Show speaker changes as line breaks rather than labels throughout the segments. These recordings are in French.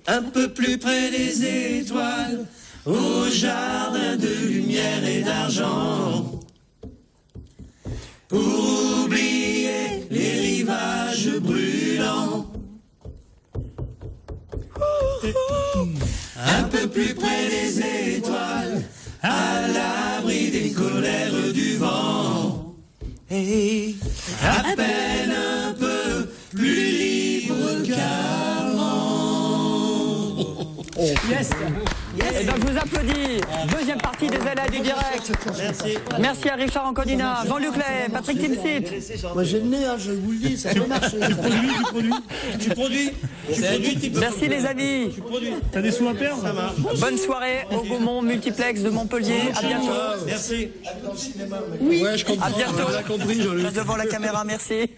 un peu plus près des étoiles, au jardin de lumière et d'argent. Pour oublier les rivages brûlants. Un peu plus près des étoiles, à l'abri des colères du vent. Et à peine un peu plus libre qu'avant.
Yes. Et donc je vous applaudis. Deuxième partie des aléas du direct.
Merci.
Merci à Richard Ancodina, Jean-Luc Lay, Patrick Timsit.
Moi j'ai le nez, hein, je vous le dis, ça peut marcher.
Tu produis.
Merci les amis.
T'as des sous à perdre? Ça marche.
Bonne soirée au Gaumont Multiplex de Montpellier. À bientôt.
Merci.
Oui, ouais, je comprends.
À bientôt.
On a compris, Jean-Luc.
Reste devant la caméra, merci.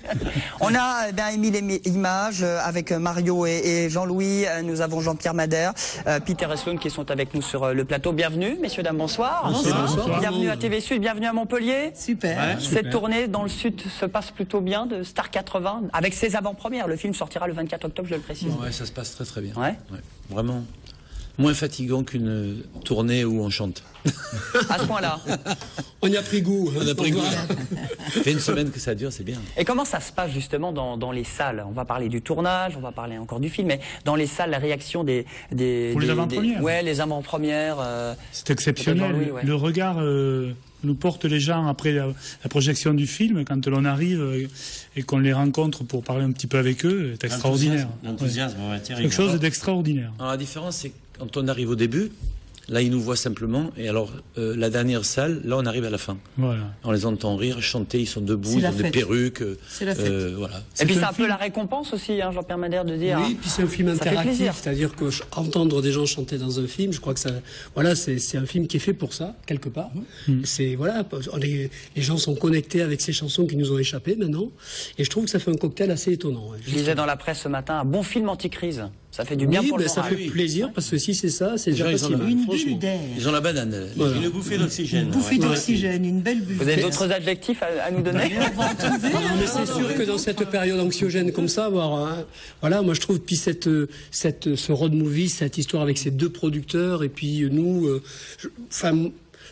On a émis les images avec Mario et Jean-Louis. Nous avons Jean-Pierre Madère, Peter Eslund qui sont avec nous sur le plateau. Bienvenue, messieurs, dames, bonsoir.
Bonsoir.
Bienvenue à TV Sud, bienvenue à Montpellier.
Super.
Ouais,
Cette
super.
tournée dans le Sud se passe plutôt bien de Star 80, avec ses avant-premières. Le film sortira le 24 octobre, je le précise.
Ouais, ça se passe très très bien.
Ouais.
Ouais, vraiment. Moins fatigant qu'une tournée où on chante.
À ce point-là.
On y a pris goût.
On a pris goût. Ça fait une semaine que ça dure, c'est bien.
Et comment ça se passe justement dans les salles? On va parler du tournage, on va parler encore du film, mais dans les salles, la réaction des
Pour les avant-premières.
ouais, les avant-premières.
C'est exceptionnel.
Jean-Louis, ouais.
Le regard nous porte les gens après la projection du film, quand l'on arrive et qu'on les rencontre pour parler un petit peu avec eux, c'est extraordinaire.
L'enthousiasme, ouais,
Ouais.
terrible.
Quelque chose d'extraordinaire.
Alors la différence, c'est que quand on arrive au début, là ils nous voient simplement, et alors la dernière salle, là on arrive à la fin.
Voilà.
On les entend rire, chanter, ils sont debout,
C'est
ils
la
ont des
fête.
perruques.
C'est la fête.
Voilà.
Et puis
C'est
c'est
un
un peu
film-
la récompense aussi, hein, Jean-Pierre Madère, de dire.
Oui, puis c'est un film
ça fait
interactif,
plaisir.
c'est-à-dire que entendre des gens chanter dans un film, je crois que ça, voilà, c'est un film qui est fait pour ça quelque part. C'est voilà, les gens sont connectés avec ces chansons qui nous ont échappé maintenant, et je trouve que ça fait un cocktail assez étonnant. Ouais.
Je lisais dans la presse ce matin un bon film anti-crise. Ça fait du bien
Oui,
pour
ben,
le
ça
moral.
fait plaisir parce que si c'est ça, c'est
Les
déjà
gens, ils ont
pas si mal,
Une
franchement.
bulle d'air.
Ils ont la banane.
Voilà.
Une bouffée d'oxygène.
Une bouffée
ouais.
d'oxygène, une belle bulle.
Vous avez d'autres adjectifs à nous donner?
Non, mais c'est sûr que dans cette période anxiogène comme ça, voilà, moi je trouve, puis ce road movie, cette histoire avec ces deux producteurs, et puis nous,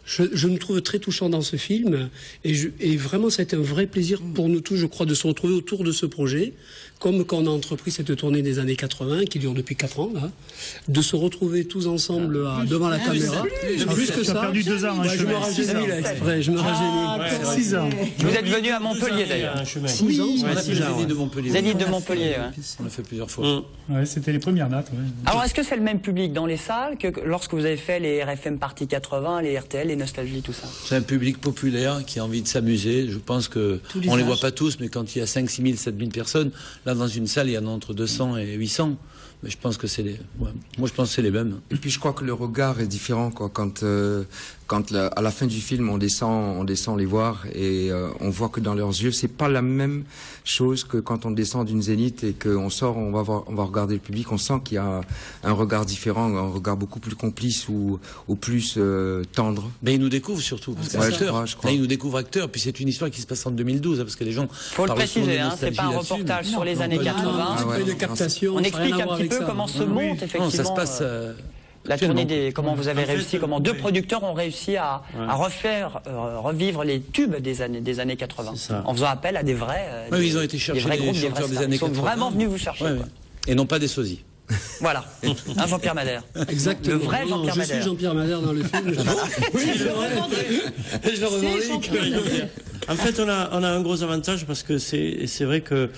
je me trouve très touchant dans ce film, et vraiment ça a été un vrai plaisir pour nous tous, je crois, de se retrouver autour de ce projet, comme quand on a entrepris cette tournée des années 80, qui dure depuis 4 ans, là, de se retrouver tous ensemble devant la caméra. Plus que
Tu as
ça.
perdu 2 ans.
Ouais, je me rajeunis là exprès, je me rajeunis.
6 ans.
Vous êtes venu à Montpellier d'ailleurs.
Un chemin.
6 ans.
On a fait
six ans,
le Zénith de
ouais.
Montpellier.
Zénith de Montpellier, ouais.
On l'a fait plusieurs fois.
Ouais, c'était les premières dates. Ouais.
Alors, est-ce que c'est le même public dans les salles que lorsque vous avez fait les RFM Party 80, les RTL, les Nostalgies, tout ça?
C'est un public populaire qui a envie de s'amuser. Je pense que
les
on les
âges.
voit pas tous, mais quand il y a 5, 6 000, 7 000 personnes, là dans une salle, il y en a entre 200 et 800. Mais je pense que c'est les. Ouais. Moi, je pense que c'est les mêmes.
Et puis je crois que le regard est différent quoi. Quand à la fin du film on descend les voir et on voit que dans leurs yeux c'est pas la même chose que quand on descend d'une zénith et qu'on sort, on va regarder le public, on sent qu'il y a un regard différent, un regard beaucoup plus complice ou plus tendre.
Ben, ils nous découvrent surtout, parce
Ouais,
qu'acteurs,
je crois.
là, ils nous découvrent acteurs, puis c'est une histoire qui se passe en 2012, hein, parce que les gens.
Faut le
parlent souvent
préciser,
de
hein, c'est pas un
nostalgie là-dessus,
reportage
mais-
sur les années
pas du tout.
80.
Ah ouais.
Une captation.
On
ça a
explique
rien à
un
voir
petit
avec
peu
ça.
comment se
Oui,
monte
oui.
effectivement
Non, ça se passe.
la tournée des. Comment vous avez
En fait,
réussi, comment deux
oui.
producteurs ont réussi à refaire, revivre les tubes des années 80,
C'est ça.
en faisant appel à des vrais.
Ouais,
des-
ils ont été chercher
des vrais
les
groupes, des
chanteurs
vrais
des
stars.
années
Ils sont
80.
vraiment venus vous chercher.
Ouais,
quoi.
ouais. Et non pas des sosies.
Voilà, hein, Jean-Pierre Madère.
Exactement.
Le vrai
Non,
Jean-Pierre
je suis
Madère.
Jean-Pierre Madère dans le film. Oui, c'est vrai. Je le revendique.
En fait, on a un gros avantage parce que c'est vrai que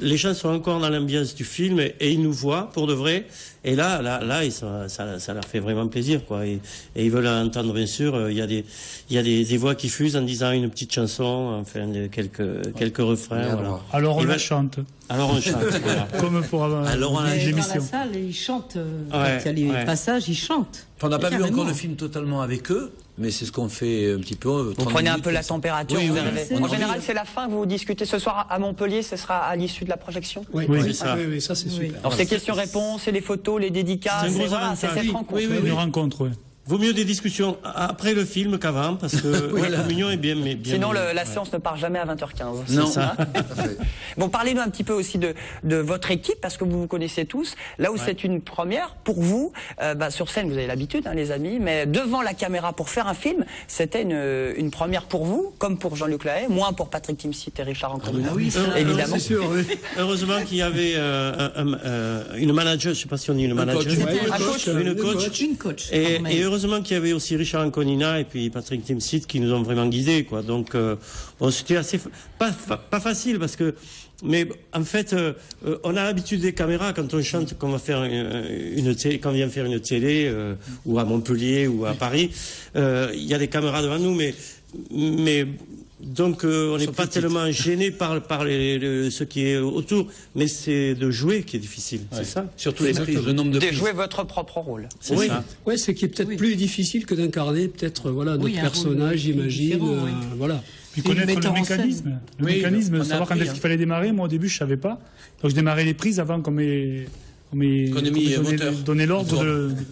les gens sont encore dans l'ambiance du film et ils nous voient pour de vrai. Et là, ça leur fait vraiment plaisir, quoi. Et ils veulent entendre, bien sûr. Il y a des voix qui fusent en disant une petite chanson, enfin quelques refrains.
Bien
Voilà.
droit.
Alors on
Et
la
ben-
chante,
Alors on chante. Voilà.
comme pour
Alors, on a
Dans la
l'émission.
salle, ils chantent.
Ouais,
Quand il y a les
ouais.
passages, ils chantent.
On n'a pas vu
Carrément.
encore le film totalement avec eux, mais c'est ce qu'on fait un petit peu.
Vous prenez un peu la température.
Oui,
vous
oui,
arrivez.
oui.
En général, c'est la fin que vous discutez ce soir à Montpellier. Ce sera à l'issue de la projection.
Oui,
Oui.
oui,
ça.
oui, ça c'est super.
Alors, c'est questions-réponses, c'est les photos, les dédicaces.
C'est un gros
Voilà, c'est
avantage.
cette rencontre.
Une rencontre, ouais.
Vaut mieux des discussions après le film qu'avant, parce que la communion est bien.
Sinon, la séance ne part jamais à 20h15.
Non.
C'est ça.
Parfait.
Bon, parlez-nous un petit peu aussi de votre équipe, parce que vous vous connaissez tous. Là où c'est une première, pour vous, sur scène, vous avez l'habitude, hein, les amis, mais devant la caméra pour faire un film, c'était une première pour vous, comme pour Jean-Luc Lahaye, moins pour Patrick Timsit et Richard Anconina, évidemment.
C'est sûr, oui.
Heureusement qu'il y avait une manager, je ne sais pas si on dit une manager. Une coach. Et heureusement qu'il y avait aussi Richard Anconina et puis Patrick Timsit qui nous ont vraiment guidés, quoi. Donc, c'était assez pas facile parce que, mais en fait, on a l'habitude des caméras quand on chante, qu'on va faire quand on vient faire une télé ou à Montpellier ou à Paris, il y a des caméras devant nous, mais donc on n'est pas tellement gêné par ce qui est autour, mais c'est de jouer qui est difficile, c'est ça.
Surtout les prises, le nombre de
De
prises.
jouer votre propre rôle.
C'est ça.
Ouais, c'est qui est peut-être plus difficile que d'incarner peut-être notre personnage, j'imagine. Voilà.
Puis
Et le
connaître le
metteur en
mécanisme. Le
Oui,
mécanisme,
on a
savoir quand
appris,
est-ce qu'il fallait démarrer. Moi, au début, je savais pas. Donc, je démarrais les prises avant qu'on m'ait donné l'ordre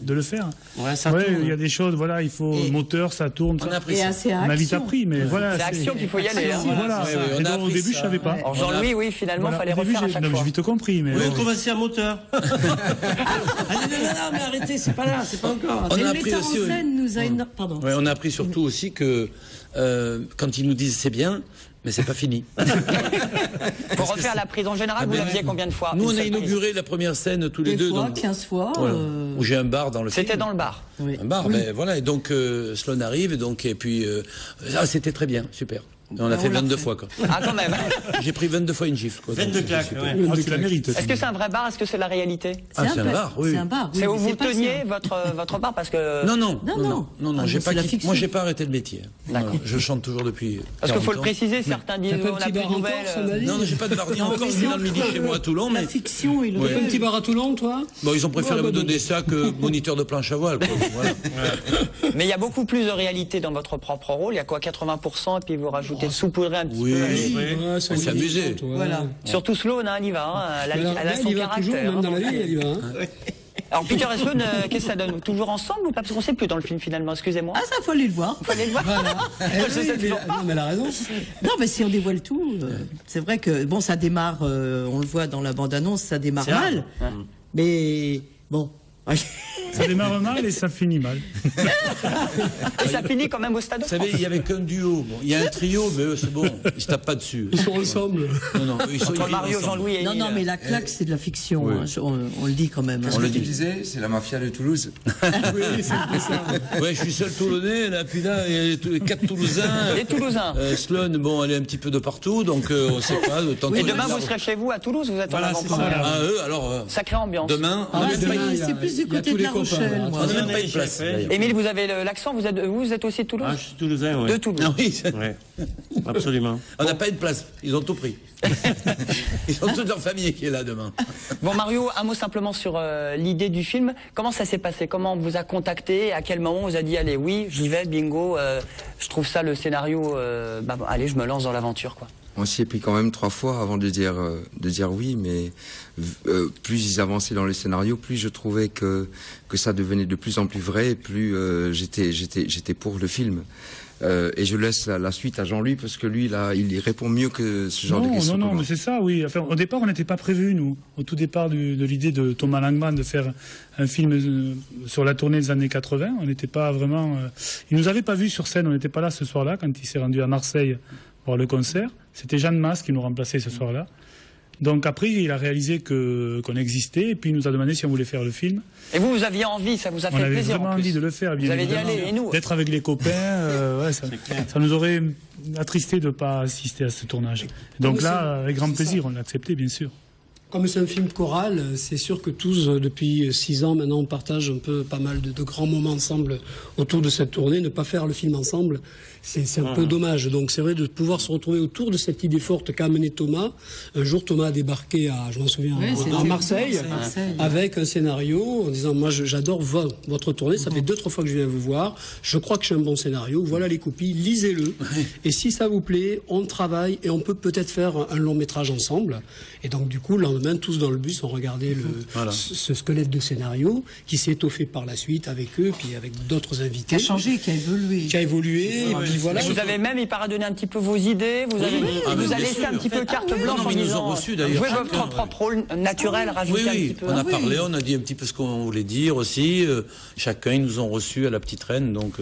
de le faire.
Ouais, ça
Ouais,
tourne.
il y a des choses, voilà, il faut moteur, ça tourne.
On a
Ça.
appris
Et
ça.
assez
On a vite
action.
appris, mais voilà.
C'est action qu'il faut y aller. Hein.
Voilà.
Ouais, ouais, on
Et
a
donc, au
appris
début,
ça.
je savais pas.
Alors Jean-Louis, oui, finalement, il fallait
Au début,
refaire à chaque
j'ai
fois.
vite compris, mais.
Oui, on commençait à moteur. Ah non, mais arrêtez, c'est pas là, c'est pas encore.
On
Et
a
le
appris
metteur en
aussi.
scène nous a Pardon.
Ouais, on a appris surtout aussi que quand ils nous disent c'est bien, mais c'est pas fini.
Pour refaire la prise en général, vous l'aviez combien de fois?
Nous,
Une
on a
seule prise.
inauguré la première scène tous les
Des
deux.
fois,
donc,
15 fois.
voilà, où j'ai un bar dans le film.
C'était dans le bar.
Oui.
Un bar, ben voilà. Et donc, Sloan arrive, et puis, c'était très bien, super. Et on a fait 22 fois, quoi.
Ah, quand même.
J'ai pris 22 fois une gifle, quoi.
22
Donc,
claques,
c'était
ouais.
super.
Ah, tu la mérites.
Est-ce que c'est un vrai bar? Est-ce que c'est la réalité?
Ah, c'est un bar, oui.
C'est un bar. oui,
C'est où
mais
vous
c'est pas
teniez
ça.
votre bar? Parce que.
Non,
Ah,
j'ai
c'est
pas
la
quitté.
fiction.
Moi, j'ai pas arrêté le métier.
D'accord.
Voilà, je chante toujours depuis.
Parce qu'il faut
40
le
ans.
préciser, certains disent
T'as pas un
on
petit
n'a plus
bar
de
en
nouvelles.
Corse, on a dit
Non, j'ai pas de bar ni encore,
mais
ni dans le midi chez moi à Toulon, mais
La fiction et le
T'as pas un
réel.
petit bar à Toulon, toi?
bon, ils ont préféré me donner ça que moniteur de planche à voile, quoi. Voilà.
Mais il y a beaucoup plus de réalité dans votre propre rôle. Il y a quoi, 80%, et puis vous rajoutez, saupoudrez un petit
Oui.
peu.
Ouais,
On s'est amusé.
Voilà.
Surtout Sloan, hein, elle y va. Hein, elle a son
il va toujours,
caractère.
même dans la
hein,
vie, elle y va. hein.
Alors Peter et Sloan, qu'est-ce que ça donne? Toujours ensemble ou pas? Parce qu'on ne sait plus dans le film finalement, excusez-moi.
Ah, ça, faut aller le voir.
Faut aller le voir.
Eh
Je
oui,
sais
mais-
toujours pas.
non, mais elle a raison.
Non, mais si on dévoile tout, c'est vrai que, bon, ça démarre, on le voit dans la bande-annonce, ça démarre
C'est
mal. Mais, bon.
Ça démarre mal et ça finit mal.
Et ça finit quand même au stade de
Vous savez, il y avait qu'un duo. Bon, il y a un trio, mais eux, c'est bon. Ils se tapent pas dessus.
Ils sont ensemble.
Non, ils sont
Entre
ils
Mario,
vivent ensemble.
Jean-Louis et
Non,
Émile.
non, mais la claque, c'est de la fiction.
Oui.
Hein, on le dit quand même. hein.
On le disait, c'est la mafia de Toulouse.
Oui, c'est un peu ça.
Ouais, je suis seul Toulonnais, là, puis là, il y a les 4 Toulousains.
Les Toulousains.
Sloan, bon, elle est un petit peu de partout, donc on sait pas.
Et demain, vous serez chez vous à Toulouse, vous êtes
Voilà,
en
c'est
avant-première.
ça.
Ah, eux, alors,
Sacrée ambiance.
demain, on
Ah,
n'a
c'est
demain, il y a-
plus
il y
du
a
côté
tous
de
les
La
copains,
Rochelle,
voilà.
moi.
on n'a même pas une place. d'ailleurs.
Émile, vous avez l'accent, vous êtes aussi de Toulouse?
Ah, je suis toulousain, ouais.
De Toulouse.
Ah oui,
Ouais, absolument.
on n'a pas une place, ils ont tout pris. Ils ont toute leur famille qui est là demain.
Bon Mario, un mot simplement sur l'idée du film. Comment ça s'est passé? Comment on vous a contacté? À quel moment on vous a dit allez oui, j'y vais, bingo, je trouve ça le scénario, allez, je me lance dans l'aventure quoi.
On s'y est pris quand même 3 fois avant de dire oui, mais plus ils avançaient dans le scénario, plus je trouvais que ça devenait de plus en plus vrai, et plus j'étais pour le film. Et je laisse la suite à Jean-Louis parce que lui, là, il y répond mieux que ce genre de questions.
Non,
que moi.
mais c'est ça, oui. Enfin, au départ, on n'était pas prévus, nous. Au tout départ de l'idée de Thomas Langman de faire un film sur la tournée des années 80, on n'était pas vraiment. Il nous avait pas vus sur scène, on n'était pas là ce soir-là quand il s'est rendu à Marseille voir le concert. C'était Jeanne Masse qui nous remplaçait ce soir-là. Donc après, il a réalisé qu'on existait, et puis il nous a demandé si on voulait faire le film.
Et vous aviez envie, ça vous a
On
fait
avait
plaisir
vraiment
en plus.
envie de le faire, bien
Vous avez dit
évidemment.
allez, et nous?
D'être avec les copains, ouais, ça nous aurait attristé de ne pas assister à ce tournage. Donc
mais
là, avec grand
c'est
plaisir,
ça.
on l'a accepté, bien sûr.
Comme c'est un film choral, c'est sûr que tous, depuis 6 ans maintenant, on partage un peu pas mal de grands moments ensemble autour de cette tournée. Ne pas faire le film ensemble, c'est un peu dommage. Donc c'est vrai de pouvoir se retrouver autour de cette idée forte qu'a amené Thomas. Un jour, Thomas a débarqué je m'en souviens,
Oui,
à Marseille, avec un scénario en disant moi j'adore votre tournée, ça fait 2-3 fois que je viens vous voir, je crois que j'ai un bon scénario, voilà les copies, lisez-le. Et si ça vous plaît, on travaille et on peut peut-être faire un long métrage ensemble. Et donc du coup, lendemain, tous dans le bus, on regardait ce squelette de scénario qui s'est étoffé par la suite avec eux, puis avec d'autres invités.
Qui a changé, qui a évolué.
Qui a évolué, et puis voilà.
Vous avez même, il paraît, donné un petit peu vos idées, vous avez laissé un petit peu carte blanche en disant, jouez votre propre rôle naturel, rajoutez un petit peu.
On a parlé, on a dit un petit peu ce qu'on voulait dire aussi. Chacun, ils nous ont reçus à la petite reine, donc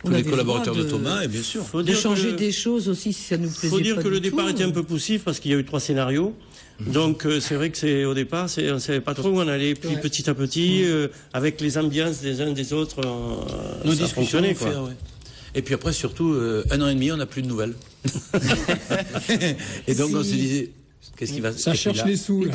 tous les collaborateurs de Thomas, et bien sûr.
De changer des choses aussi, si ça nous plaisait pas.
Il faut dire que le départ était un peu poussif parce qu'il y a eu 3 scénarios. Donc c'est vrai que au départ, on ne savait pas trop où on allait. Puis petit à petit, avec les ambiances des uns des autres, ça fonctionnait, quoi.
Et puis après, surtout, 1 an et demi, on n'a plus de nouvelles. Et donc on se disait, qu'est-ce qui va se passer?
Ça cherche les sous, là.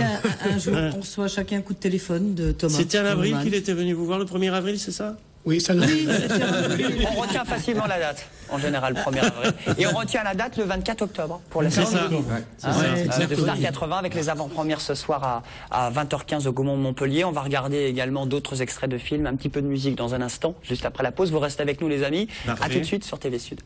Un jour, on reçoit chacun un coup de téléphone de Thomas.
C'était en avril qu'il était venu vous voir, le 1er avril, c'est ça?
Oui, ça
On retient facilement la date, en général, 1er avril. Et on retient la date le 24 octobre pour la saison de Star 80 avec les avant-premières ce soir à 20h15 au Gaumont de Montpellier. On va regarder également d'autres extraits de films, un petit peu de musique dans un instant, juste après la pause. Vous restez avec nous, les amis. À tout de suite sur TV Sud.